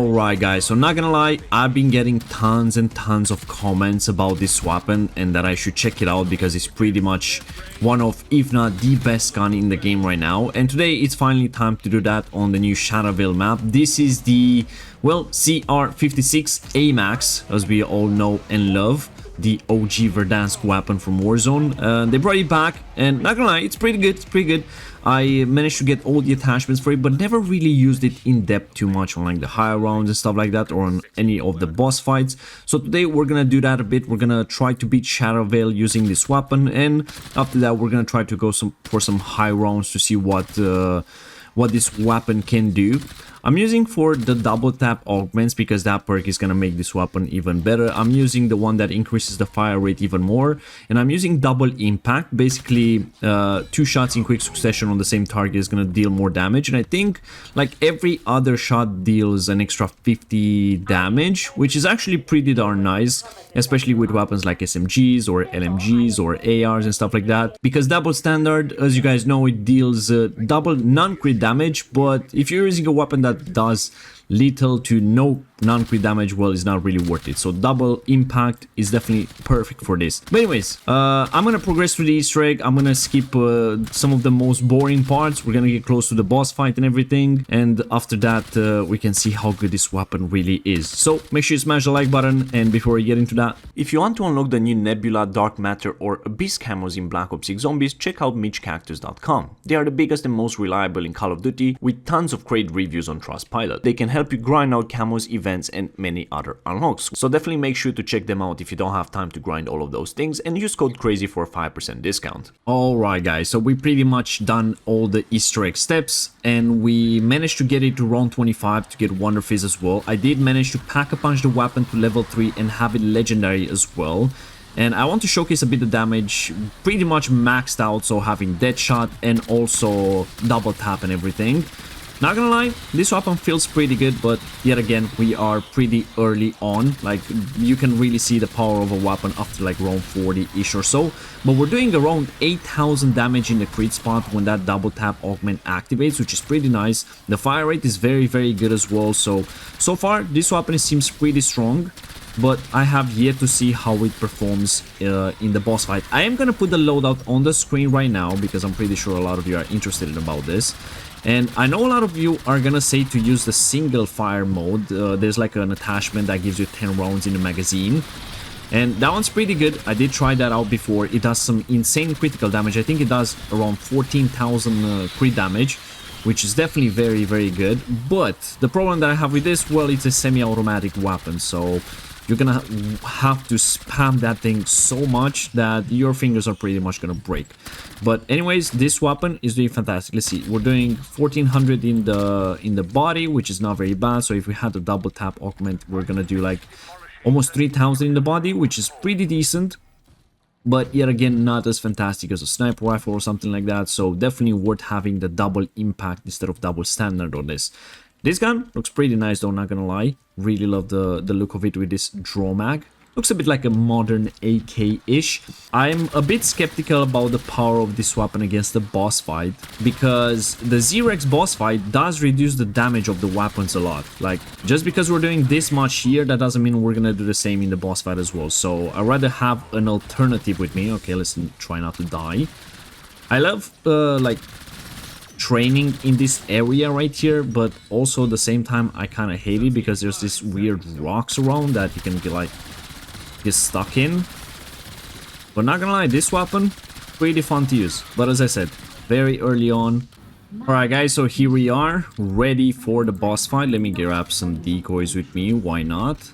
Alright guys, so not gonna lie, I've been getting tons and tons of comments about this weapon and that I should check it out because it's pretty much one of, if not the best gun in the game right now. And today it's finally time to do that on the new Shadowvale map. This is the, well, CR56 AMAX, as we all know and love. The OG Verdansk weapon from Warzone. They brought it back, and not gonna lie, it's pretty good. I managed to get all the attachments for it, but never really used it in depth too much on like the higher rounds and stuff like that, or on any of the boss fights. So today we're gonna do that a bit. We're gonna try to beat Shadowvale using this weapon, and after that we're gonna try to go for some high rounds to see what this weapon can do. I'm using for the double tap augments because that perk is gonna make this weapon even better. I'm using the one that increases the fire rate even more, and I'm using double impact. Basically, 2 shots in quick succession on the same target is gonna deal more damage, and I think like every other shot deals an extra 50 damage, which is actually pretty darn nice, especially with weapons like SMGs or LMGs or ARs and stuff like that. Because double standard, as you guys know, it deals double non-crit damage, but if you're using a weapon that does little to no non-crit damage, well, it's not really worth it. So double impact is definitely perfect for this. But anyways, I'm gonna progress through the Easter egg. I'm gonna skip some of the most boring parts. We're gonna get close to the boss fight and everything, and after that we can see how good this weapon really is. So make sure you smash the like button. And before we get into that, if you want to unlock the new Nebula, Dark Matter or Abyss camos in Black Ops 6 Zombies, check out MitchCactus.com. They are the biggest and most reliable in Call of Duty, with tons of great reviews on Trustpilot. They can help you grind out camos, events and many other unlocks. So definitely make sure to check them out if you don't have time to grind all of those things, and use code CRAZY for a 5% discount. Alright guys, so we pretty much done all the Easter egg steps, and we managed to get it to round 25 to get Wonder Fizz as well. I did manage to pack-a-punch the weapon to level 3 and have it legendary as well. And I want to showcase a bit of damage, pretty much maxed out, so having Deadshot and also double tap and everything. Not gonna lie, this weapon feels pretty good, but yet again, we are pretty early on. Like, you can really see the power of a weapon after like round 40-ish or so. But we're doing around 8,000 damage in the crit spot when that double tap augment activates, which is pretty nice. The fire rate is very good as well. So far, this weapon seems pretty strong, but I have yet to see how it performs in the boss fight. I am gonna put the loadout on the screen right now because I'm pretty sure a lot of you are interested about this. And I know a lot of you are gonna say to use the single fire mode. There's like an attachment that gives you 10 rounds in the magazine, and that one's pretty good. I did try that out before. It does some insane critical damage. I think it does around 14,000 crit damage, which is definitely very good. But the problem that I have with this, well, it's a semi-automatic weapon, so you're gonna have to spam that thing so much that your fingers are pretty much gonna break. But anyways, this weapon is doing fantastic. Let's see, we're doing 1400 in the body, which is not very bad. So if we had a double tap augment, we're gonna do like almost 3000 in the body, which is pretty decent, but yet again not as fantastic as a sniper rifle or something like that. So definitely worth having the double impact instead of double standard on this. This gun looks pretty nice though, not gonna lie. Really love the look of it with this draw mag. Looks a bit like a modern AK-ish. I'm a bit skeptical about the power of this weapon against the boss fight, because the Xerex boss fight does reduce the damage of the weapons a lot. Like, just because we're doing this much here, that doesn't mean we're gonna do the same in the boss fight as well. So I'd rather have an alternative with me. Okay, let's try not to die. I love like training in this area right here, but also at the same time I kind of hate it because there's this weird rocks around that you can get stuck in. But not gonna lie, this weapon pretty fun to use, but as I said, very early on. Alright guys, so here we are, ready for the boss fight. Let me grab some decoys with me, why not?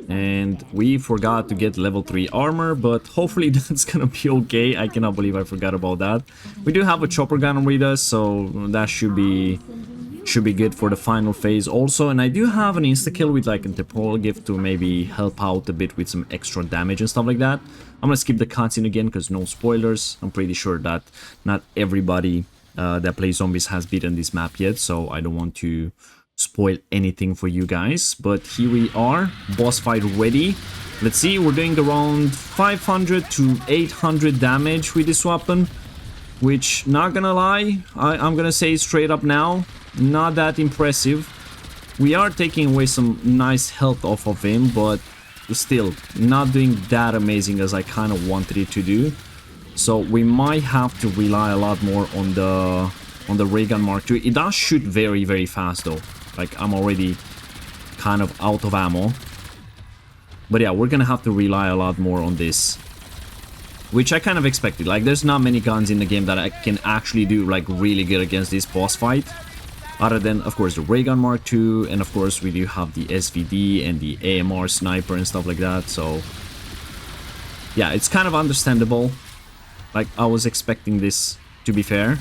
And we forgot to get level 3 armor, but hopefully that's gonna be okay. I cannot believe I forgot about that. We do have a chopper gun with us, so that should be good for the final phase also. And I do have an insta-kill with like a temporal gift to maybe help out a bit with some extra damage and stuff like that. I'm gonna skip the cutscene again because no spoilers. I'm pretty sure that not everybody that plays zombies has beaten this map yet, so I don't want to spoil anything for you guys. But here we are, boss fight ready. Let's see, we're doing around 500 to 800 damage with this weapon, which, not gonna lie, I'm gonna say straight up now, not that impressive. We are taking away some nice health off of him, but still not doing that amazing as I kind of wanted it to do. So we might have to rely a lot more on the ray gun Mark II. It does shoot very, very fast though. Like, I'm already kind of out of ammo. But yeah, we're gonna have to rely a lot more on this, which I kind of expected. Like, there's not many guns in the game that I can actually do like really good against this boss fight, other than of course the ray gun Mark II, and of course we do have the SVD and the AMR sniper and stuff like that. So yeah, it's kind of understandable. Like, I was expecting this, to be fair,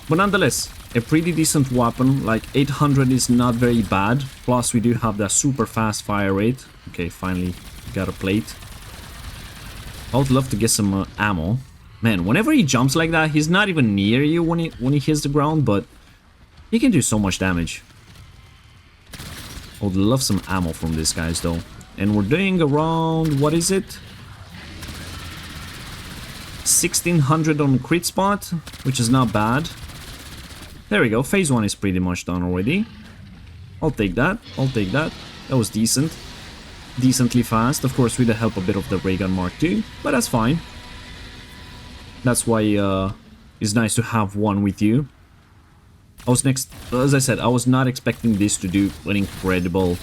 but nonetheless a pretty decent weapon. Like, 800 is not very bad, plus we do have that super fast fire rate. Okay, finally got a plate. I would love to get some ammo. Man, whenever he jumps like that, he's not even near you when he hits the ground, but he can do so much damage. I would love some ammo from these guys though. And we're doing around, what is it? 1600 on crit spot, which is not bad. There we go, phase 1 is pretty much done already. I'll take that, I'll take that. That was decent. Decently fast, of course with the help a bit of the ray gun Mark II, but that's fine. That's why it's nice to have one with you. As I said, I was not expecting this to do an incredible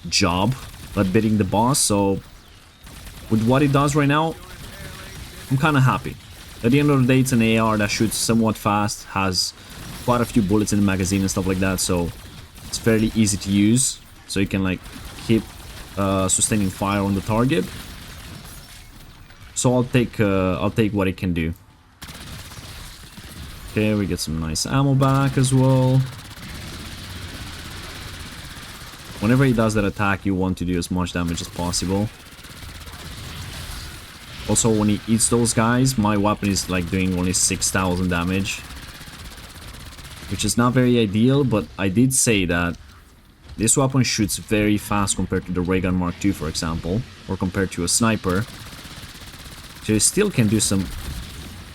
job at beating the boss, so with what it does right now, I'm kind of happy. At the end of the day, it's an AR that shoots somewhat fast, has quite a few bullets in the magazine and stuff like that, so it's fairly easy to use. So you can like keep sustaining fire on the target. So I'll take what it can do. Okay, we get some nice ammo back as well. Whenever he does that attack, you want to do as much damage as possible. Also, when he eats those guys, my weapon is like doing only 6,000 damage, which is not very ideal, but I did say that this weapon shoots very fast compared to the ray gun Mark II, for example, or compared to a sniper. So you still can do some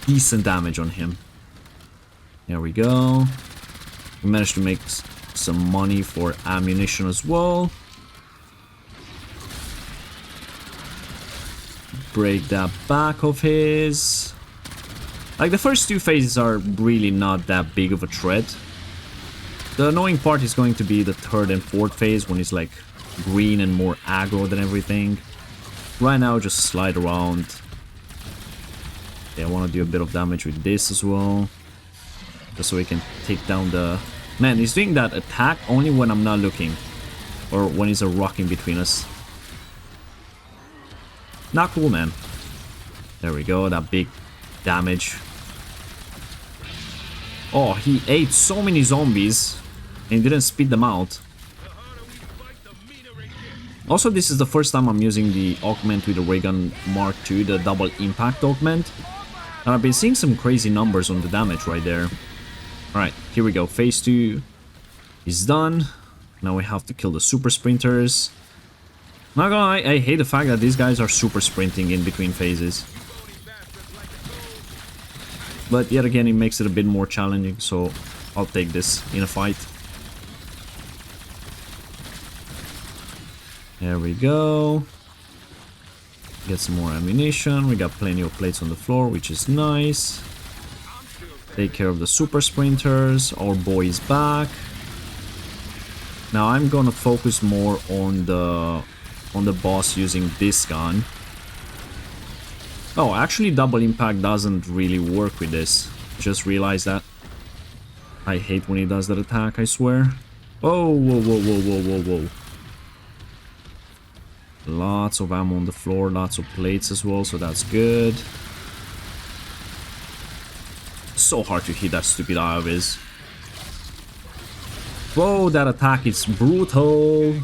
decent damage on him. There we go. We managed to make some money for ammunition as well. Break that back of his. Like, the first two phases are really not that big of a threat. The annoying part is going to be the third and fourth phase when it's like green and more aggro than everything. Right now, just slide around. Yeah, I want to do a bit of damage with this as well, just so we can take down the... Man, he's doing that attack only when I'm not looking, or when he's a rock in between us. Not cool, man. There we go, that big damage. Oh, he ate so many zombies and didn't spit them out. Also, this is the first time I'm using the augment with the ray gun Mark II, the double impact augment. And I've been seeing some crazy numbers on the damage right there. Alright, here we go. Phase 2 is done. Now we have to kill the super sprinters. Not gonna lie, I hate the fact that these guys are super sprinting in between phases. But yet again, it makes it a bit more challenging, so I'll take this in a fight. There we go. Get some more ammunition. We got plenty of plates on the floor, which is nice. Take care of the super sprinters. Our boy is back. Now I'm gonna focus more on the boss using this gun. Oh, actually double impact doesn't really work with this. Just realized that. I hate when he does that attack, I swear. Oh, whoa, whoa, whoa, whoa, whoa, whoa. Lots of ammo on the floor, lots of plates as well, so that's good. So hard to hit that stupid eye of his. Whoa, that attack is brutal.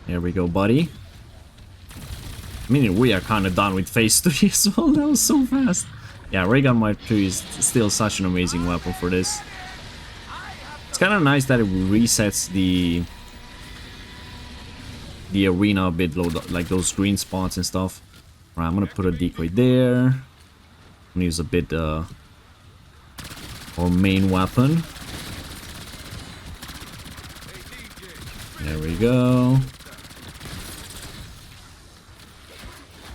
There we go, buddy. I mean, we are kind of done with phase 3 as well. That was so fast. Yeah, ray gun Mark II is still such an amazing weapon for this. It's kind of nice that it resets the arena a bit low, like those green spots and stuff. Alright, I'm gonna put a decoy there. I'm gonna use a bit Our main weapon. There we go.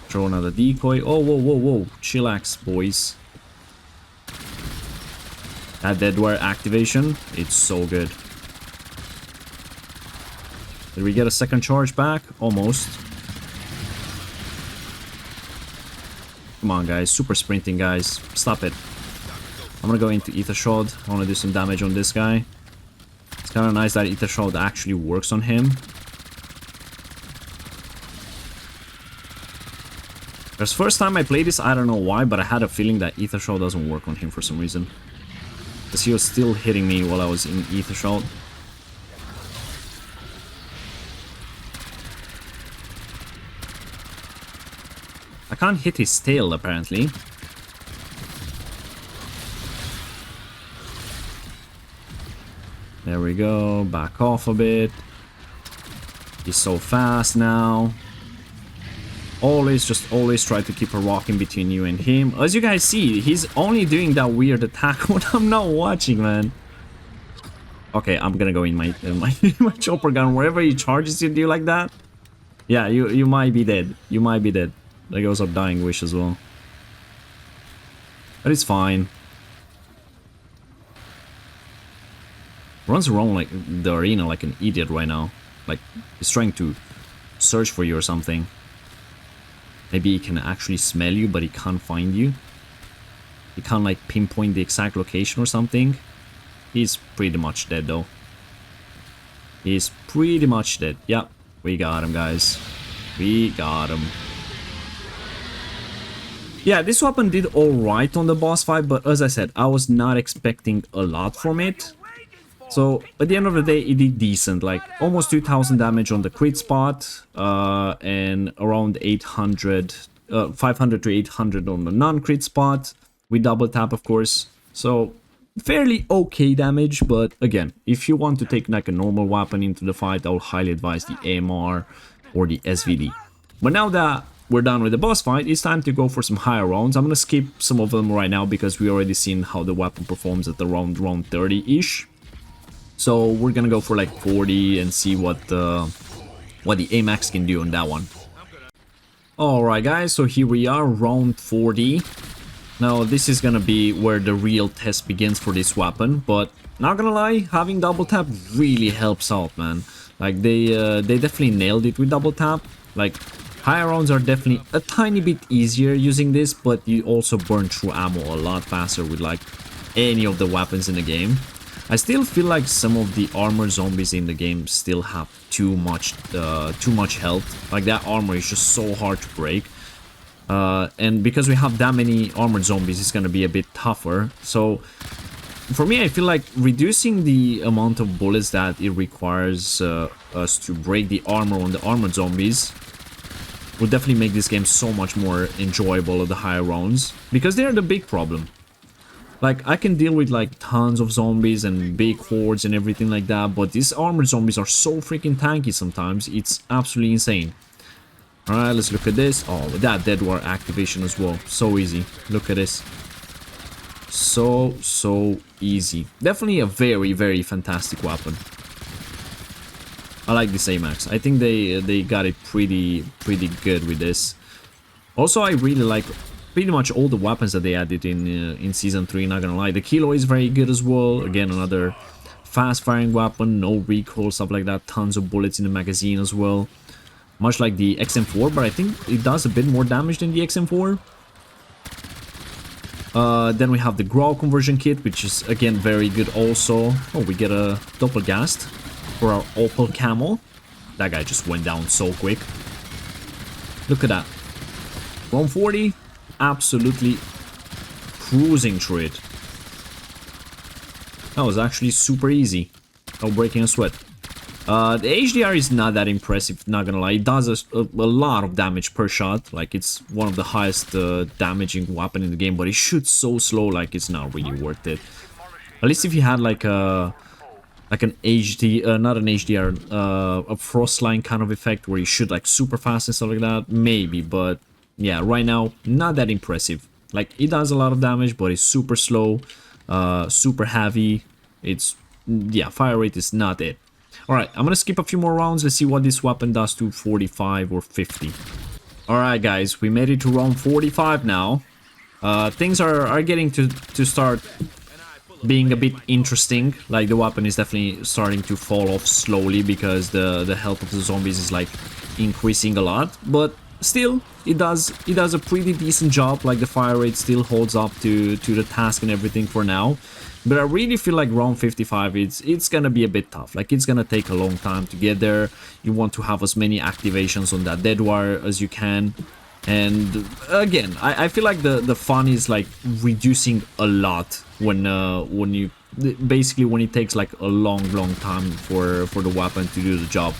Throw another decoy. Oh, whoa, whoa, whoa. Chillax, boys. That deadware activation, it's so good. Did we get a second charge back? Almost. Come on, guys. Super sprinting, guys. Stop it. I'm gonna go into Ether Shroud. I wanna do some damage on this guy. It's kind of nice that Ether Shroud actually works on him. There's first time I played this, I don't know why, but I had a feeling that Ether Shroud doesn't work on him for some reason. Because he was still hitting me while I was in Ether Shroud. I can't hit his tail, apparently. There we go. Back off a bit. He's so fast now. Always try to keep a rock in between you and him. As you guys see, he's only doing that weird attack when I'm not watching, man. Okay, I'm gonna go in my my chopper gun. Wherever he charges you, do you like that? Yeah, you might be dead. You might be dead. There goes our dying wish as well. But it's fine. Runs around like the arena like an idiot right now. Like he's trying to search for you or something. Maybe he can actually smell you, but he can't find you. He can't like pinpoint the exact location or something. He's pretty much dead though. He's pretty much dead. Yep, we got him, guys. We got him. Yeah, this weapon did alright on the boss fight, but as I said, I was not expecting a lot from it. So, at the end of the day, it did decent, like almost 2000 damage on the crit spot, and around 800, 500 to 800 on the non-crit spot, with double tap, of course. So, fairly okay damage, but again, if you want to take like a normal weapon into the fight, I would highly advise the AMR or the SVD. But now that we're done with the boss fight, it's time to go for some higher rounds. I'm gonna skip some of them right now because we already seen how the weapon performs at around round 30-ish. So we're gonna go for like 40 and see what the AMAX can do on that one. Alright guys, so here we are, round 40. Now this is gonna be where the real test begins for this weapon, but not gonna lie, having double tap really helps out, man. Like they definitely nailed it with double tap. Like higher rounds are definitely a tiny bit easier using this, but you also burn through ammo a lot faster with like any of the weapons in the game. I still feel like some of the armored zombies in the game still have too much health. Like that armor is just so hard to break. And because we have that many armored zombies, it's gonna be a bit tougher. So for me, I feel like reducing the amount of bullets that it requires us to break the armor on the armored zombies would definitely make this game so much more enjoyable at the higher rounds, because they're the big problem. Like, I can deal with like tons of zombies and big hordes and everything like that, but these armored zombies are so freaking tanky sometimes, it's absolutely insane. Alright, let's look at this. Oh, that dead war activation as well. So easy. Look at this. So easy. Definitely a very, very fantastic weapon. I like this AMAX. I think they got it pretty good with this. Also, I really like pretty much all the weapons that they added in Season 3, not gonna lie. The Kilo is very good as well. Again, another fast-firing weapon, no recoil, stuff like that. Tons of bullets in the magazine as well. Much like the XM4, but I think it does a bit more damage than the XM4. Then we have the Growl conversion kit, which is, again, very good also. Oh, we get a Doppelgast for our Opal Camel. That guy just went down so quick. Look at that. 140. Absolutely cruising through it. That was actually super easy. No breaking a sweat. The HDR is not that impressive, not gonna lie. It does a lot of damage per shot. Like, it's one of the highest damaging weapon in the game, but it shoots so slow, like it's not really worth it. At least if you had like an HD, not an HDR, a Frostline kind of effect where you shoot like super fast and stuff like that, maybe, but yeah, right now, not that impressive. Like, it does a lot of damage, but it's super slow. super heavy. It's, yeah, fire rate is not it. Alright, I'm gonna skip a few more rounds. Let's see what this weapon does to 45 or 50. Alright guys, we made it to round 45 now. Things are getting to start being a bit interesting. Like, the weapon is definitely starting to fall off slowly because the health of the zombies is like increasing a lot, but still it does a pretty decent job. Like, the fire rate still holds up to the task and everything for now. But I really feel like round 55 it's gonna be a bit tough. Like, it's gonna take a long time to get there. You want to have as many activations on that dead wire as you can. And again, I feel like the fun is like reducing a lot when you basically when it takes like a long time for the weapon to do the job.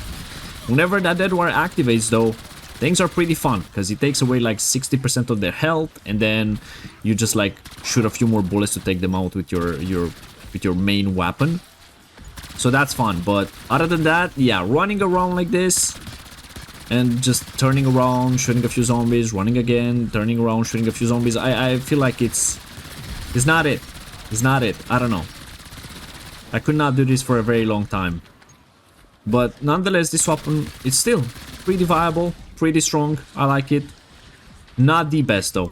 Whenever that dead wire activates though, things are pretty fun because it takes away like 60% of their health, and then you just like shoot a few more bullets to take them out with your main weapon. So that's fun. But other than that, yeah, running around like this and just turning around, shooting a few zombies, running again, turning around, shooting a few zombies, I feel like it's not it. It's not it. I don't know. I could not do this for a very long time. But nonetheless, this weapon is still pretty viable, pretty strong. I like it. Not the best though.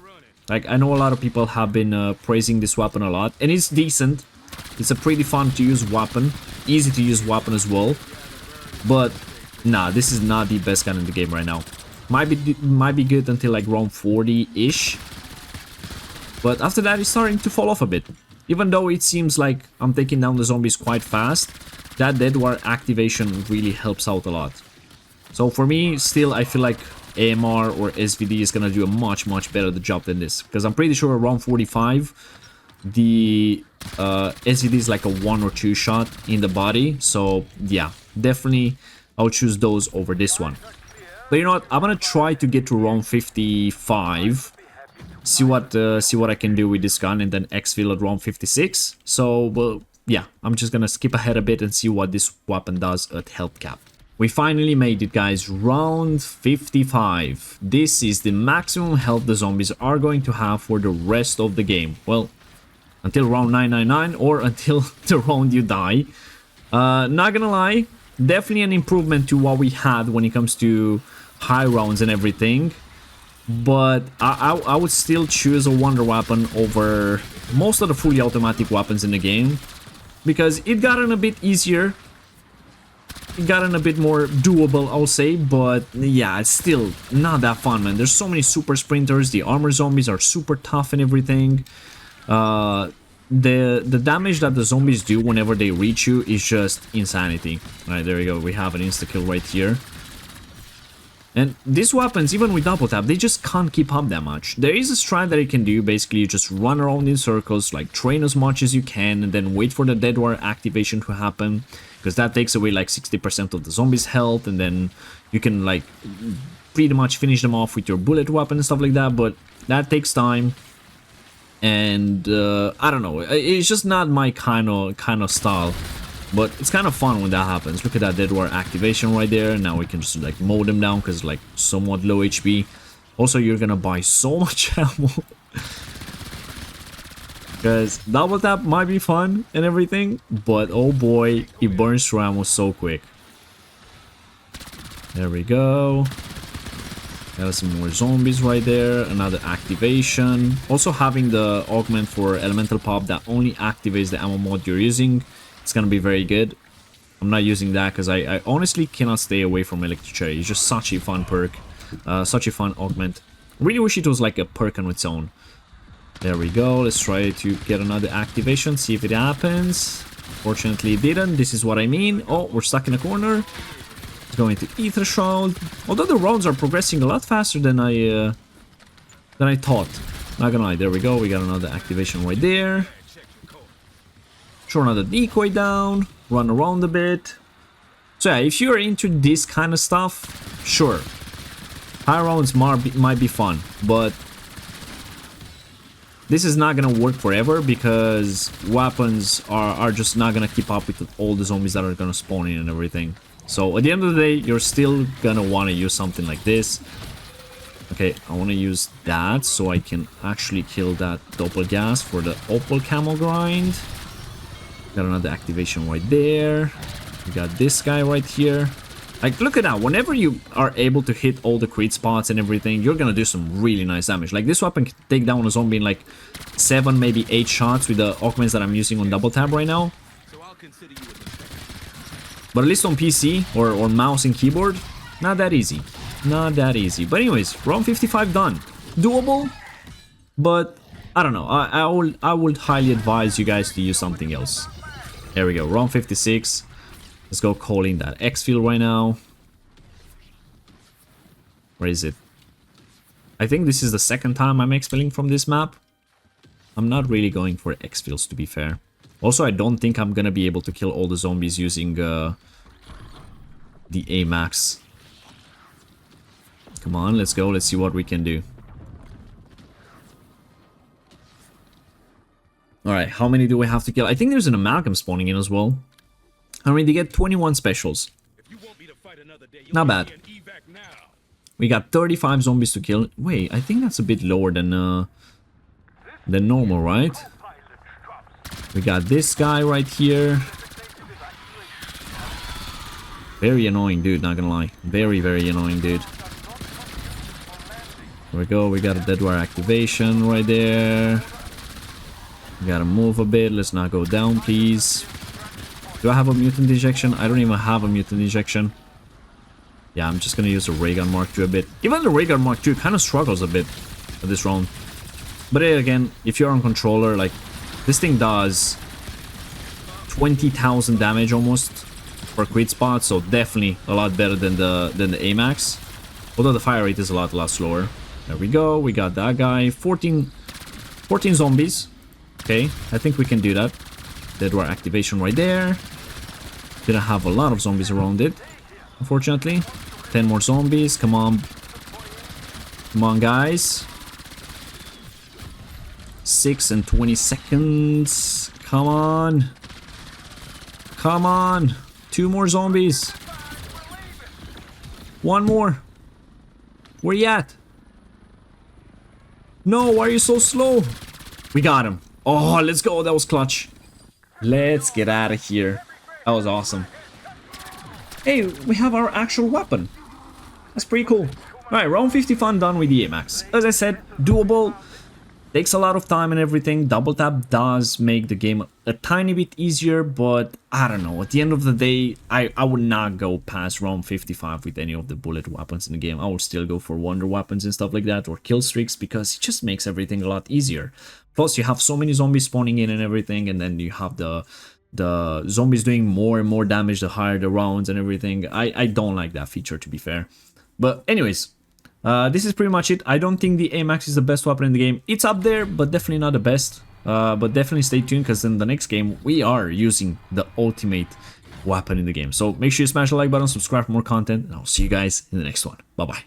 Like, I know a lot of people have been praising this weapon a lot, and it's decent. It's a pretty fun to use weapon, easy to use weapon as well. But nah, this is not the best gun in the game right now. Might be good until like round 40-ish. But after that, it's starting to fall off a bit. Even though it seems like I'm taking down the zombies quite fast, that dead wire activation really helps out a lot. So for me, still, I feel like AMR or SVD is gonna do a much better job than this. Because I'm pretty sure around 45, the SVD is like a 1 or 2 shot in the body. So yeah, definitely I'll choose those over this one. But you know what? I'm gonna try to get to round 55. See what I can do with this gun, and then exfil at round 56. So, well, yeah, I'm just gonna skip ahead a bit and see what this weapon does at health cap. We finally made it, guys. Round 55. This is the maximum health the zombies are going to have for the rest of the game. Well, until round 999 or until the round you die. Not gonna lie, definitely an improvement to what we had when it comes to high rounds and everything. But I would still choose a wonder weapon over most of the fully automatic weapons in the game, because it gotten a bit easier, it gotten a bit more doable, I'll say. But yeah, it's still not that fun, man. There's so many super sprinters, the armor zombies are super tough and everything. The damage that the zombies do whenever they reach you is just insanity. Alright, there we go, we have an insta-kill right here. And these weapons, even with double tap, they just can't keep up that much. There is a strat that you can do. Basically, you just run around in circles, like train as much as you can, and then wait for the dead wire activation to happen, because that takes away like 60% of the zombies' health, and then you can like pretty much finish them off with your bullet weapon and stuff like that. But that takes time, and I don't know. It's just not my kind of style. But it's kind of fun when that happens. Look at that dead wire activation right there. Now we can just like mow them down because like somewhat low HP. Also, you're gonna buy so much ammo. Because double tap might be fun and everything, but oh boy, it burns through ammo so quick. There we go. There's some more zombies right there. Another activation. Also having the augment for elemental pop that only activates the ammo mod you're using. It's gonna be very good. I'm not using that because I honestly cannot stay away from electric cherry. It's just such a fun perk, such a fun augment. Really wish it was like a perk on its own. There we go. Let's try to get another activation, see if it happens. Fortunately it didn't. This is what I mean. Oh, we're stuck in a corner. Let's go into Ether Shroud. Although the rounds are progressing a lot faster than I thought. Not gonna lie. There we go. We got another activation right there. Throw another decoy down, run around a bit. So yeah, if you're into this kind of stuff, sure. High rounds might be fun, but this is not gonna work forever because weapons are just not gonna keep up with all the zombies that are gonna spawn in and everything. So at the end of the day, you're still gonna want to use something like this. Okay, I want to use that so I can actually kill that doppelgas for the opal camel grind. Got another activation right there. We got this guy right here. Like, look at that. Whenever you are able to hit all the crit spots and everything, you're gonna do some really nice damage. Like, this weapon can take down a zombie in like 7, maybe 8 shots with the augments that I'm using on double tap right now. But at least on PC or mouse and keyboard, not that easy. Not that easy. But anyways, round 55 done. Doable, but I don't know. I would highly advise you guys to use something else. There we go. Round 56. Let's go call in that Exfil right now. Where is it? I think this is the second time I'm exfilling from this map. I'm not really going for exfils, to be fair. Also, I don't think I'm gonna be able to kill all the zombies using the AMAX. Come on, let's go. Let's see what we can do. Alright, how many do we have to kill? I think there's an amalgam spawning in as well. I mean, they get 21 specials. Not bad. We got 35 zombies to kill. Wait, I think that's a bit lower than normal, right? We got this guy right here. Very annoying dude, not gonna lie. Very, very annoying dude. There we go, we got a dead wire activation right there. We gotta move a bit, let's not go down, please. Do I have a mutant injection? I don't even have a mutant injection. Yeah, I'm just gonna use the ray gun Mark II a bit. Even the ray gun Mark II kind of struggles a bit for this round. But again, if you're on controller, like, this thing does 20,000 damage almost per crit spot, so definitely a lot better than the AMAX. Although the fire rate is a lot slower. There we go, we got that guy. 14 zombies. Okay, I think we can do that. Dead wire activation right there. Didn't have a lot of zombies around it, unfortunately. 10 more zombies, come on. Come on, guys. 6 and 20 seconds. Come on. Come on. 2 more zombies. 1 more. Where you at? No, why are you so slow? We got him. Oh, let's go. That was clutch. Let's get out of here. That was awesome. Hey, we have our actual weapon. That's pretty cool. Alright, round 55 done with the AMAX. As I said, doable. Takes a lot of time and everything. Double tap does make the game a tiny bit easier, but I don't know. At the end of the day, I would not go past round 55 with any of the bullet weapons in the game. I would still go for wonder weapons and stuff like that, or kill streaks, because it just makes everything a lot easier. Plus, you have so many zombies spawning in and everything, and then you have the zombies doing more and more damage the higher the rounds and everything. I don't like that feature, to be fair. But anyways, this is pretty much it. I don't think the AMAX is the best weapon in the game. It's up there, but definitely not the best. But definitely stay tuned, because in the next game, we are using the ultimate weapon in the game. So make sure you smash the like button, subscribe for more content, and I'll see you guys in the next one. Bye-bye.